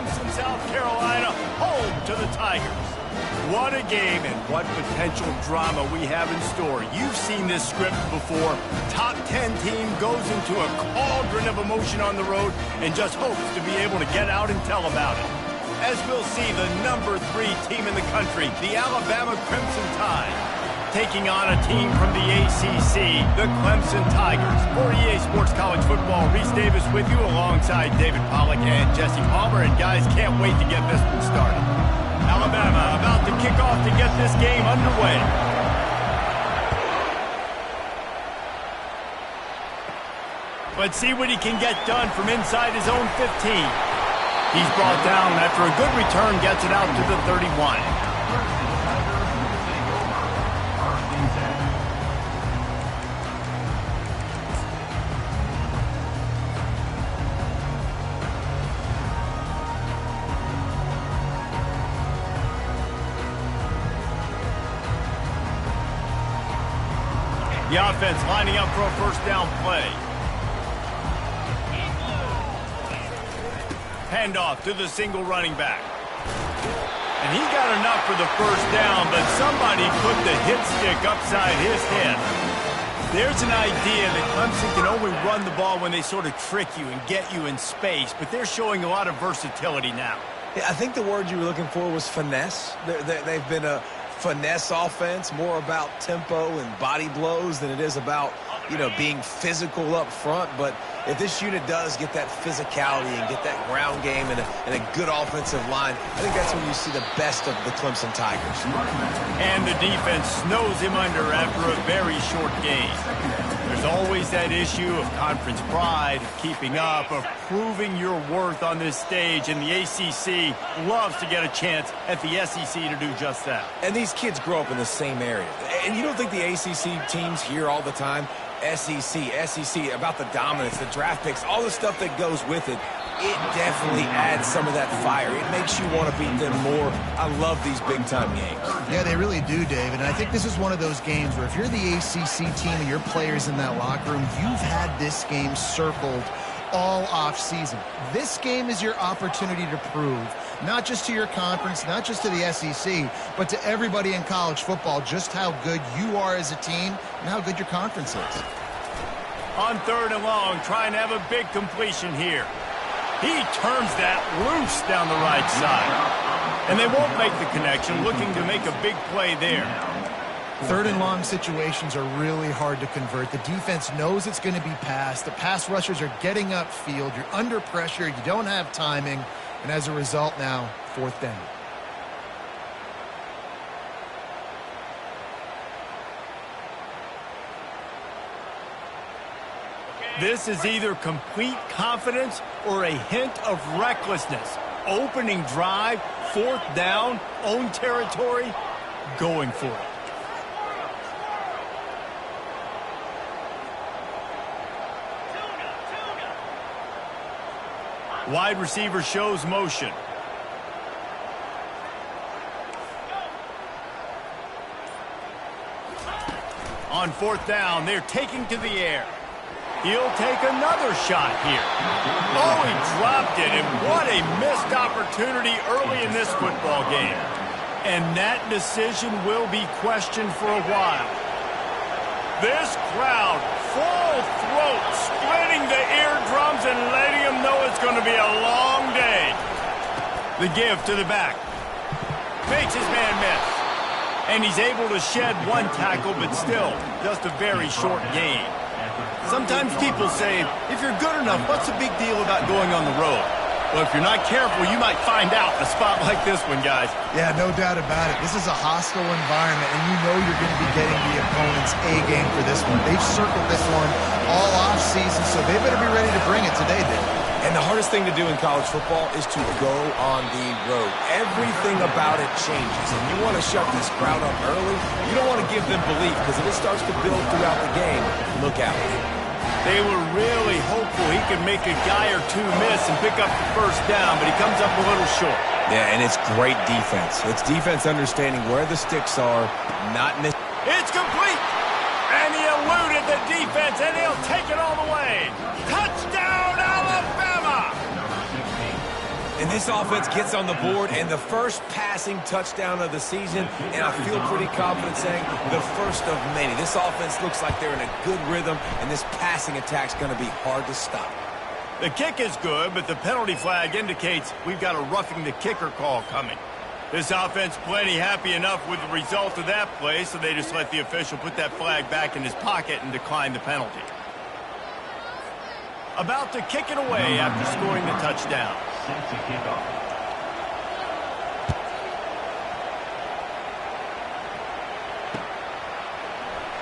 Clemson, South Carolina, home to the Tigers. What a game and what potential drama we have in store. You've seen this script before. Top 10 team goes into a cauldron of emotion on the road and just hopes to be able to get out and tell about it. As we'll see, the number 3 team in the country, the Alabama Crimson Tide, taking on a team from the ACC, the Clemson Tigers. For EA Sports College Football, Reese Davis with you alongside David Pollack and Jesse Palmer. And guys, can't wait to get this one started. Alabama about to kick off to get this game underway. Let's see what he can get done from inside his own 15. He's brought down after a good return, gets it out to the 31. The offense lining up for a first down play. Handoff to the single running back. And he got enough for the first down, but somebody put the hit stick upside his head. There's an idea that Clemson can only run the ball when they sort of trick you and get you in space, but they're showing a lot of versatility now. Yeah, I think the word you were looking for was finesse. They've been a finesse offense, more about tempo and body blows than it is about, being physical up front. But if this unit does get that physicality and get that ground game and a good offensive line, I think that's when you see the best of the Clemson Tigers. And the defense snows him under after a very short game. There's always that issue of conference pride, of keeping up, of proving your worth on this stage, and the ACC loves to get a chance at the SEC to do just that. And these kids grow up in the same area. And you don't think the ACC teams hear all the time, SEC, about the dominance, the draft picks, all the stuff that goes with it. It definitely adds some of that fire. It makes you want to beat them more. I love these big-time games. Yeah, they really do, David. And I think this is one of those games where if you're the ACC team and your players in that locker room, you've had this game circled all off-season. This game is your opportunity to prove, not just to your conference, not just to the SEC, but to everybody in college football, just how good you are as a team and how good your conference is. On 3rd and long, trying to have a big completion here. He turns that loose down the right side. And they won't make the connection, looking to make a big play there. 3rd and long situations are really hard to convert. The defense knows it's going to be passed. The pass rushers are getting upfield. You're under pressure. You don't have timing. And as a result now, 4th down. This is either complete confidence or a hint of recklessness. Opening drive, 4th down, own territory, going for it. Wide receiver shows motion. On 4th down, they're taking to the air. He'll take another shot here. Oh, he dropped it, and what a missed opportunity early in this football game. And that decision will be questioned for a while. This crowd, full throat, splitting the eardrums and letting them know it's going to be a long day. The give to the back. Makes his man miss. And he's able to shed one tackle, but still, just a very short gain. Sometimes people say, if you're good enough, what's the big deal about going on the road? Well, if you're not careful, you might find out in a spot like this one, guys. Yeah, no doubt about it. This is a hostile environment, and you know you're going to be getting the opponent's A-game for this one. They've circled this one all off-season, so they better be ready to bring it today, Dave. And the hardest thing to do in college football is to go on the road. Everything about it changes, and you want to shut this crowd up early. You don't want to give them belief, because if it starts to build throughout the game, look out. They were really hopeful he could make a guy or two miss and pick up the first down, but he comes up a little short. Yeah, and it's great defense. It's defense understanding where the sticks are, not miss. It's complete! And he eluded the defense, and he'll take it all the way. Touchdown, Alabama! And this offense gets on the board, and the first passing touchdown of the season, and I feel pretty confident saying the first of many. This offense looks like they're in a good rhythm, and this passing attack's going to be hard to stop. The kick is good, but the penalty flag indicates we've got a roughing the kicker call coming. This offense plenty happy enough with the result of that play, so they just let the official put that flag back in his pocket and decline the penalty. About to kick it away after scoring the touchdown.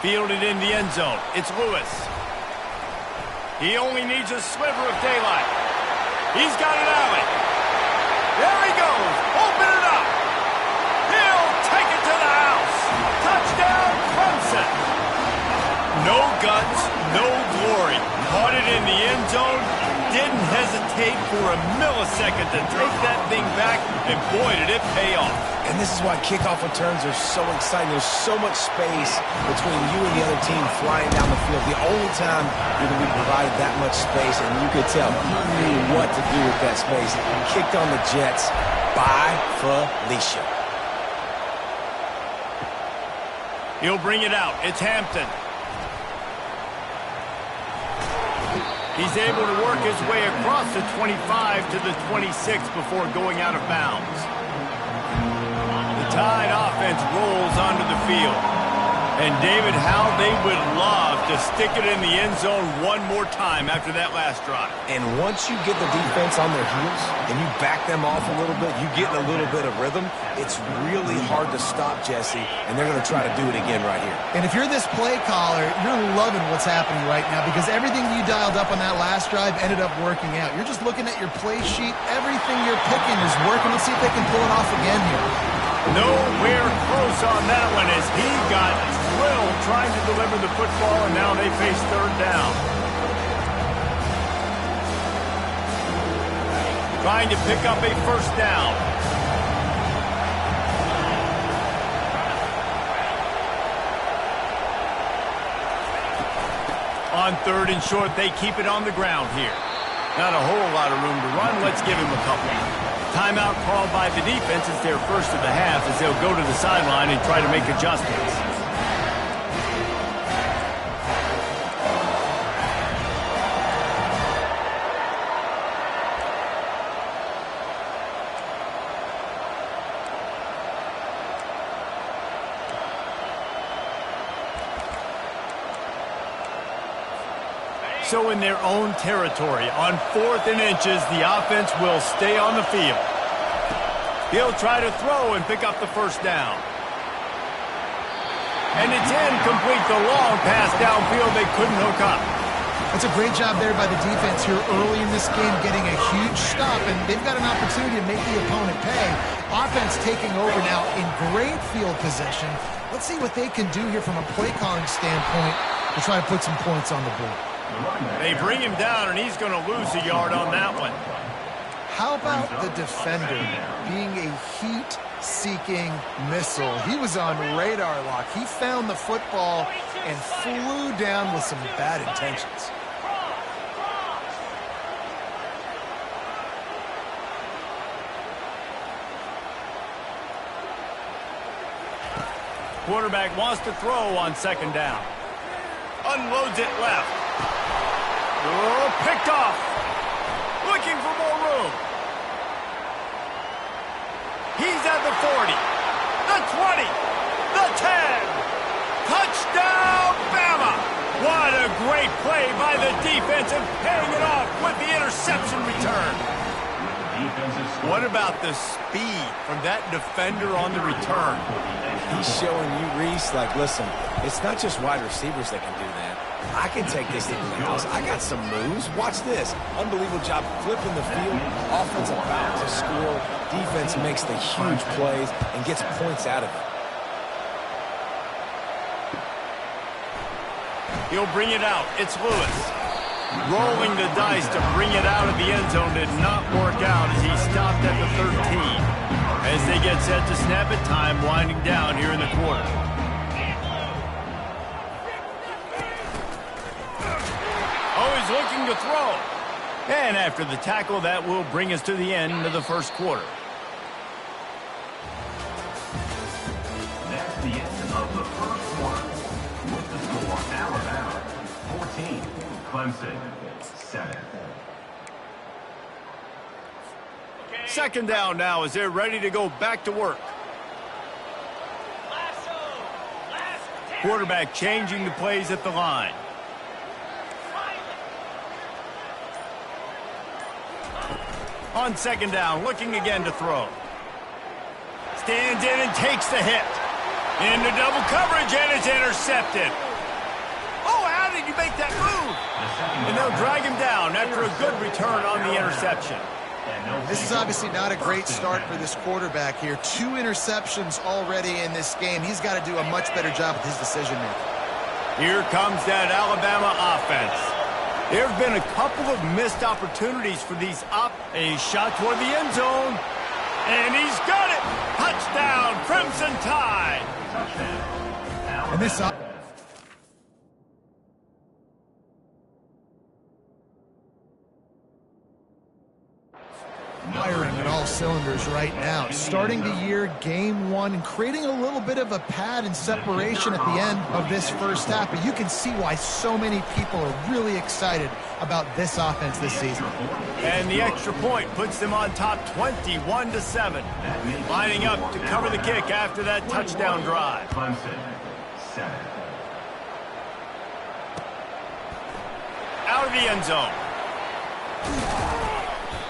Fielded in the end zone. It's Lewis. He only needs a sliver of daylight. He's got an alley. There he goes. Open it up. He'll take it to the house. Touchdown, Clemson. No guts, no glory. Caught it in the end zone. Didn't hesitate for a millisecond to take that thing back, and boy, did it pay off. And this is why kickoff returns are so exciting. There's so much space between you and the other team flying down the field. The only time you're going to be provided that much space, and you could tell he knew what to do with that space. Kicked on the Jets by Felicia. He'll bring it out. It's Hampton. He's able to work his way across the 25 to the 26 before going out of bounds. The Tide offense rolls onto the field. And, David, how they would love to stick it in the end zone one more time after that last drive. And once you get the defense on their heels and you back them off a little bit, you get in a little bit of rhythm, it's really hard to stop, Jesse, and they're going to try to do it again right here. And if you're this play caller, you're loving what's happening right now because everything you dialed up on that last drive ended up working out. You're just looking at your play sheet. Everything you're picking is working. Let's see if they can pull it off again here. Nowhere close on that one as he got drilled trying to deliver the football, and now they face third down. Trying to pick up a first down. On third and short, they keep it on the ground here. Not a whole lot of room to run. Let's give him a couple. Timeout called by the defense is their first of the half as they'll go to the sideline and try to make adjustments. So in their own territory, on 4th and inches, the offense will stay on the field. He'll try to throw and pick up the first down. And it's incomplete, the long pass downfield they couldn't hook up. That's a great job there by the defense here early in this game, getting a huge stop, and they've got an opportunity to make the opponent pay. Offense taking over now in great field position. Let's see what they can do here from a play calling standpoint to try to put some points on the board. They bring him down, and he's going to lose a yard on that one. How about the defender being a heat-seeking missile? He was on radar lock. He found the football and flew down with some bad intentions. Quarterback wants to throw on second down. Unloads it left. Oh, picked off. Looking for more room. He's at the 40, the 20, the 10. Touchdown, Bama. What a great play by the defense and paying it off with the interception return. What about the speed from that defender on the return? He's showing you, Reese, like, listen, it's not just wide receivers that can do that. I can take this into the house. I got some moves. Watch this. Unbelievable job flipping the field. Offense about to score. Defense makes the huge plays and gets points out of it. He'll bring it out. It's Lewis. Rolling the dice to bring it out of the end zone did not work out as he stopped at the 13. As they get set to snap it, time winding down here in the quarter. Oh, he's looking to throw. And after the tackle, that will bring us to the end of the first quarter. That's the end of the first quarter. With the score, Alabama 14, Clemson 7. Second down now as they're ready to go back to work. Quarterback changing the plays at the line. On second down, looking again to throw. Stands in and takes the hit. Into double coverage, and it's intercepted. Oh, how did you make that move? And they'll drag him down after a good return on the interception. This is obviously not a great start for this quarterback here. 2 interceptions already in this game. He's got to do a much better job with his decision-making. Here comes that Alabama offense. There have been a couple of missed opportunities for these a shot toward the end zone. And he's got it. Touchdown, Crimson Tide. And this firing at all cylinders right now. Starting the year, game 1, and creating a little bit of a pad and separation at the end of this first half. But you can see why so many people are really excited about this offense this season. And the extra point puts them on top 21-7. Lining up to cover the kick after that touchdown drive. Clemson 7. Out of the end zone.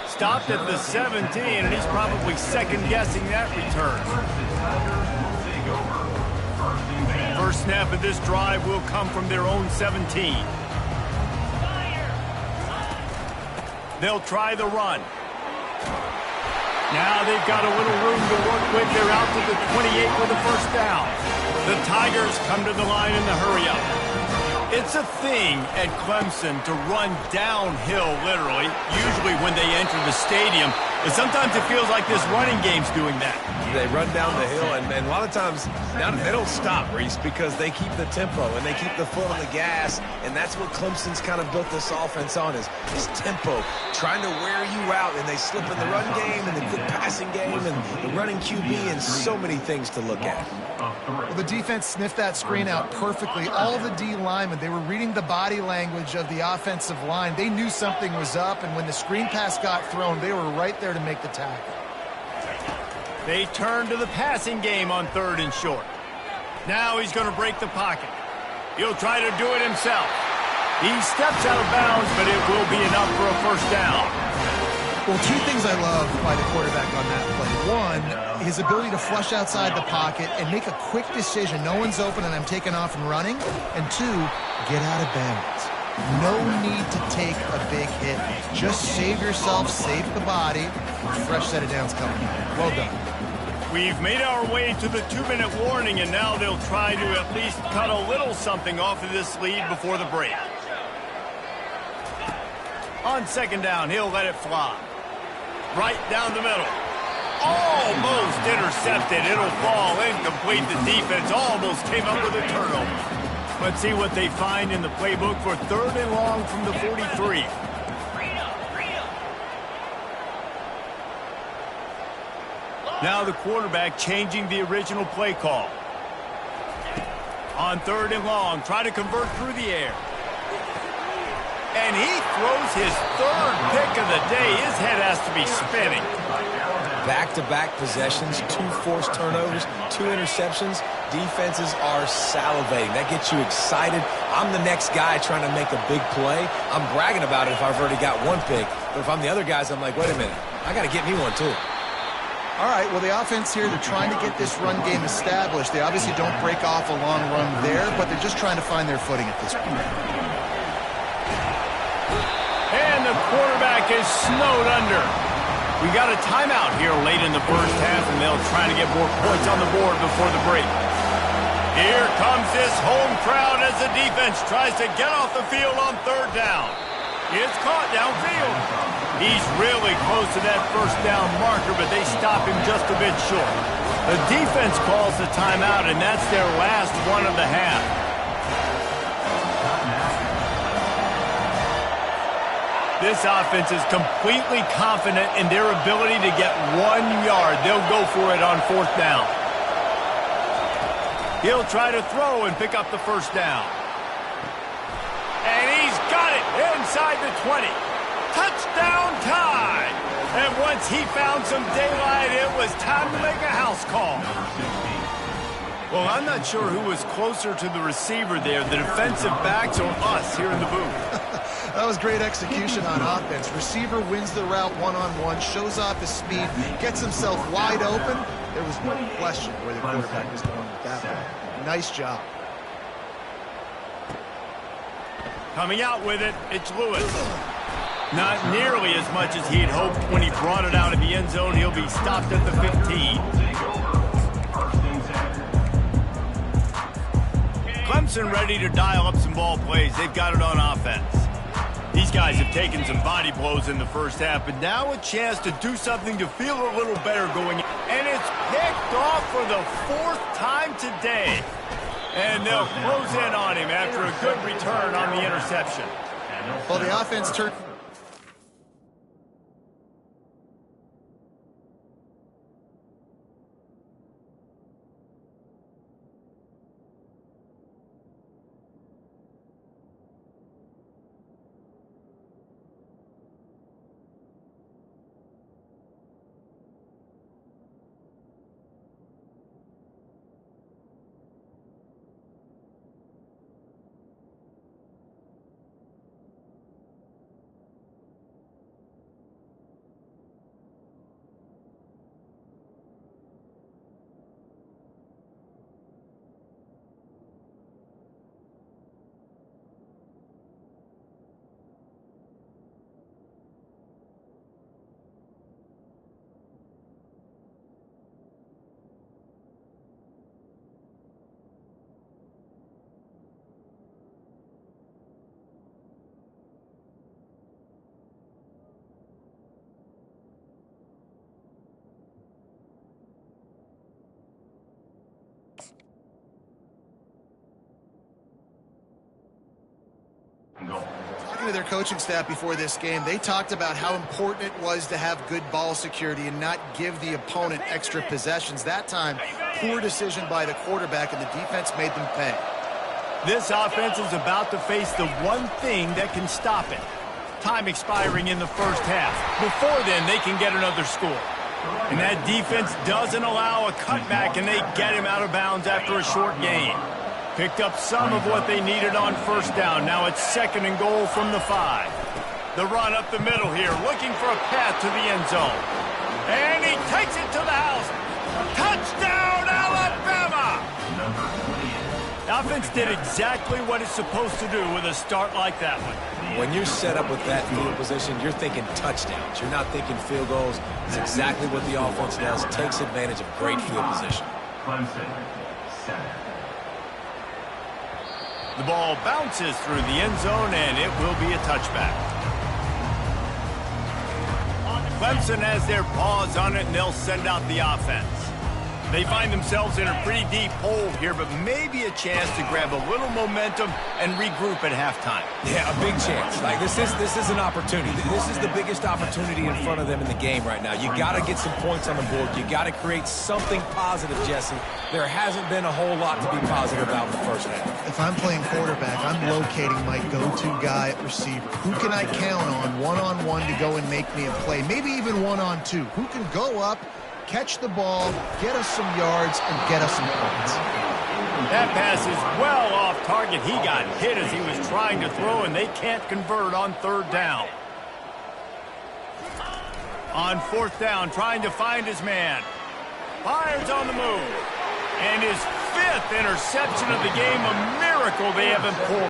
Stopped at the 17, and he's probably second-guessing that return. First snap of this drive will come from their own 17. They'll try the run. Now they've got a little room to work with. They're out to the 28 with a first down. The Tigers come to the line in the hurry-up. It's a thing at Clemson to run downhill, literally, usually when they enter the stadium. But sometimes it feels like this running game's doing that. They run down the hill, and a lot of times they don't stop, Reese, because they keep the tempo and they keep the foot on the gas, and that's what Clemson's kind of built this offense on, is tempo, trying to wear you out, and they slip in the run game and the good passing game and the running QB and so many things to look at. Well, the defense sniffed that screen out perfectly. All the D linemen, they were reading the body language of the offensive line. They knew something was up, and when the screen pass got thrown, they were right there to make the tackle. They turn to the passing game on 3rd and short. Now he's going to break the pocket. He'll try to do it himself. He steps out of bounds, but it will be enough for a first down. Well, 2 things I love by the quarterback on that play. 1, his ability to flush outside the pocket and make a quick decision. No one's open and I'm taking off and running. And 2, get out of bounds. No need to take a big hit. Just save yourself, save the body. Fresh set of downs coming. Well done. We've made our way to the 2-minute warning, and now they'll try to at least cut a little something off of this lead before the break. On second down, he'll let it fly. Right down the middle. Almost intercepted. It'll fall incomplete. The defense almost came up with a turnover. Let's see what they find in the playbook for 3rd and long from the 43. Now the quarterback changing the original play call. On 3rd and long, try to convert through the air. And he throws his 3rd pick of the day. His head has to be spinning. Back-to-back possessions, 2 forced turnovers, 2 interceptions. Defenses are salivating. That gets you excited. I'm the next guy trying to make a big play. I'm bragging about it if I've already got 1 pick. But if I'm the other guys, I'm like, wait a minute. I got to get me 1 too. All right, well, the offense here, they're trying to get this run game established. They obviously don't break off a long run there, but they're just trying to find their footing at this point. And the quarterback is snowed under. We got a timeout here late in the first half, and they'll try to get more points on the board before the break. Here comes this home crowd as the defense tries to get off the field on 3rd down. It's caught downfield. He's really close to that first down marker, but they stop him just a bit short. The defense calls the timeout, and that's their last one of the half. This offense is completely confident in their ability to get 1 yard. They'll go for it on 4th down. He'll try to throw and pick up the first down. And he's got it inside the 20. Touchdown time! And once he found some daylight, it was time to make a house call. Well, I'm not sure who was closer to the receiver there, the defensive backs or us here in the booth. That was great execution on offense. Receiver wins the route one-on-one, shows off his speed, gets himself wide open. There was no question where the quarterback was going with that one. Nice job. Coming out with it, it's Lewis. Not nearly as much as he had hoped when he brought it out of the end zone. He'll be stopped at the 15. Clemson ready to dial up some ball plays. They've got it on offense. These guys have taken some body blows in the first half, but now a chance to do something to feel a little better going in. And it's picked off for the 4th time today. And they'll close in on him after a good return on the interception. Well, the offense turned... Talking to their coaching staff before this game, they talked about how important it was to have good ball security and not give the opponent extra possessions. That time, poor decision by the quarterback, and the defense made them pay. This offense is about to face the one thing that can stop it. Time expiring in the first half. Before then, they can get another score. And that defense doesn't allow a cutback, and they get him out of bounds after a short gain. Picked up some of what they needed on 1st down. Now it's 2nd and goal from the 5. The run up the middle here, looking for a path to the end zone. And he takes it to the house. Touchdown, Alabama! The offense did exactly what it's supposed to do with a start like that one. When you're set up with that field position, you're thinking touchdowns. You're not thinking field goals. It's exactly what the offense does. Takes advantage of great field position. Clemson, 7. The ball bounces through the end zone, and it will be a touchback. Clemson has their paws on it, and they'll send out the offense. They find themselves in a pretty deep hole here, but maybe a chance to grab a little momentum and regroup at halftime. Yeah, a big chance. Like this is an opportunity. This is the biggest opportunity in front of them in the game right now. You got to get some points on the board. You got to create something positive, Jesse. There hasn't been a whole lot to be positive about in the first half. If I'm playing quarterback, I'm locating my go-to guy at receiver. Who can I count on one-on-one to go and make me a play? Maybe even one-on-two. Who can go up, catch the ball, get us some yards, and get us some points? That pass is well off target. He got hit as he was trying to throw, and they can't convert on 3rd down. On 4th down, trying to find his man. Fires on the move. And his 5th interception of the game, a miracle they haven't pulled.